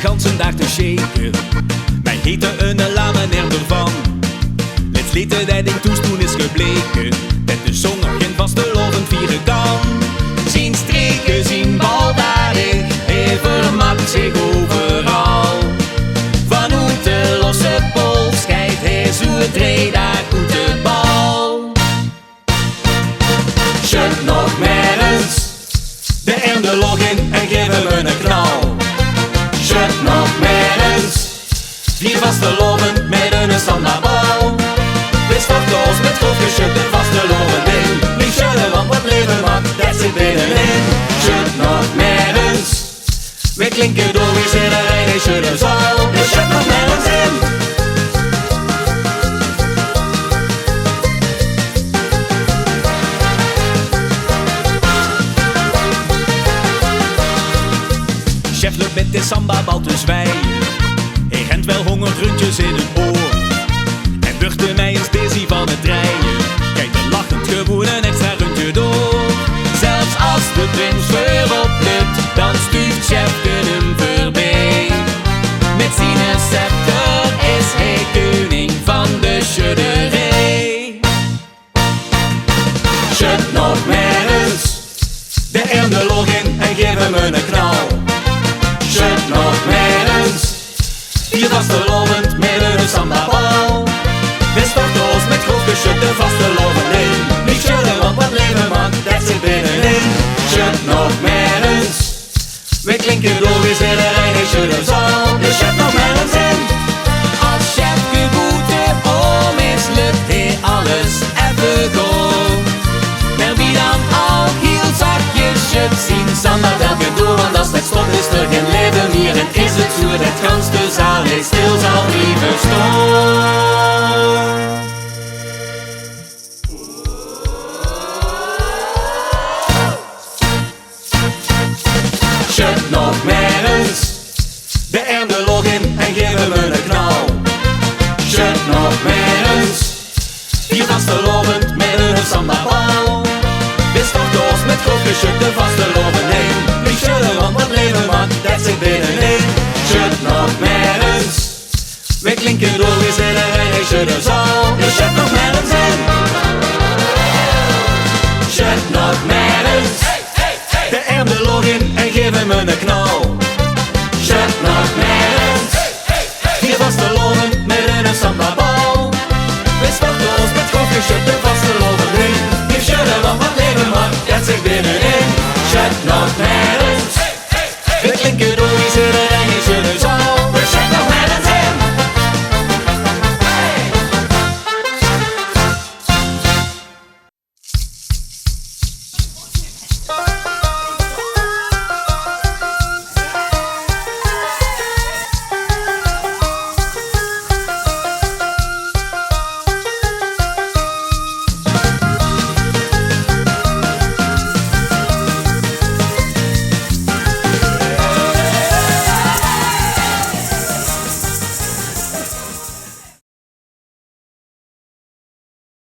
de ganse dag te shaken. Mij heette een lame en ervan. Het lieten dat ik toestoen is gebleken, dat de zon nog geen vastelovend vieren kan. Zien streken, zien baldadig, hij vermaakt zich overal. Vanuit de losse pool scheidt hij zo'n driedag uit de bal. Schud nog maar eens de ende log in en geef hem een knal. Schud nog maar eens, vier vastelovend met een standaardbal. We starten ons met grof geschud en vastelovend in. Niet schudden, want wat leven maakt, dat zit binnenin. Schud nog maar eens, we klinken door, we zitten erin en schudden zal. Dus schud nog maar eens in. Chef loopt met de samba-bal te zwijgen. Hij rent wel 100 rundjes in een oor. Hij burgde mij eens dizzy van het rijden. Kijk er lachend gewoon een extra rundje door. Zelfs als de prins weer oplukt, dan stuurt chef hem voorbij. Met zijn scepter is hij koning van de schudderij. Schud nog maar eens de ende log in en geef hem een knal. Schud nog maar eens, vier vastelovend met een samba-bal. We starten ons met grof geschud en vastelovend in. Niet schudden, want wat leven maakt, dat zit binnenin. Schud nog maar eens, we klinken door, we zitten erin en schudden zal. Dus schud nog maar eens in. Als chef geboete om is, lukt hij alles even goed. Maar wie dan al heel zachtjes schudt, zien samba welke door. Want als het stopt is er geen leven meer en is het zo dat gans de zaal is stil zal blijven staan. Schud nog maar eens de ende log in en geef hem een knal. Schud nog maar eens, vier vastelovend met een samba-bal. We starten ons met grof geschud en vastelovend in. Niet schudden, want wat leven maakt, dat zit binnenin. Schud nog maar eens, we klinken door, we zitten erin en schudden zal.